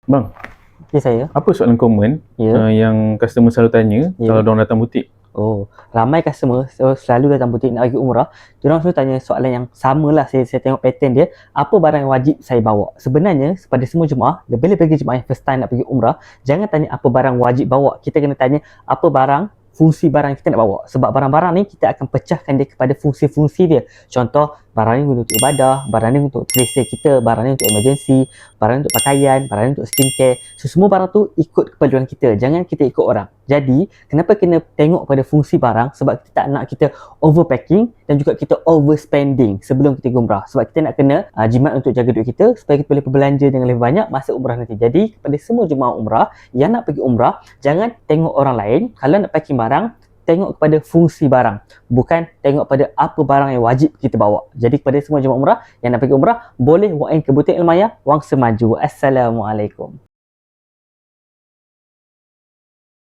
Bang, Ya saya. apa soalan common Ya. yang customer selalu tanya Ya. kalau diorang datang butik? Oh, ramai customer selalu datang butik nak pergi umrah. Diorang selalu tanya soalan yang sama lah. Saya tengok pattern dia. Apa barang yang wajib saya bawa? Sebenarnya, pada semua jemaah, lebih-lebih bagi jemaah yang first time nak pergi umrah, jangan tanya apa barang wajib bawa. Kita kena tanya apa barang, fungsi barang yang kita nak bawa. Sebab barang-barang ni kita akan pecahkan dia kepada fungsi-fungsi dia. Contoh, barang ni untuk ibadah, barang ni untuk selesa kita, barang ni untuk emergency, barang ni untuk pakaian, barang ni untuk skincare. So, semua barang tu ikut keperluan kita. Jangan kita ikut orang. Jadi, kenapa kena tengok pada fungsi barang? Sebab kita tak nak kita overpacking dan juga kita overspending sebelum kita pergi umrah. Sebab kita nak kena jimat untuk jaga duit kita supaya kita boleh berbelanja dengan lebih banyak masa umrah nanti. Jadi, kepada semua jemaah umrah yang nak pergi umrah, jangan tengok orang lain. Kalau nak packing barang, tengok kepada fungsi barang, bukan tengok pada apa barang yang wajib kita bawa. Jadi kepada semua jemaah umrah yang nak pergi umrah, boleh walk in ke butik Almaya, Wang Semaju. Assalamualaikum.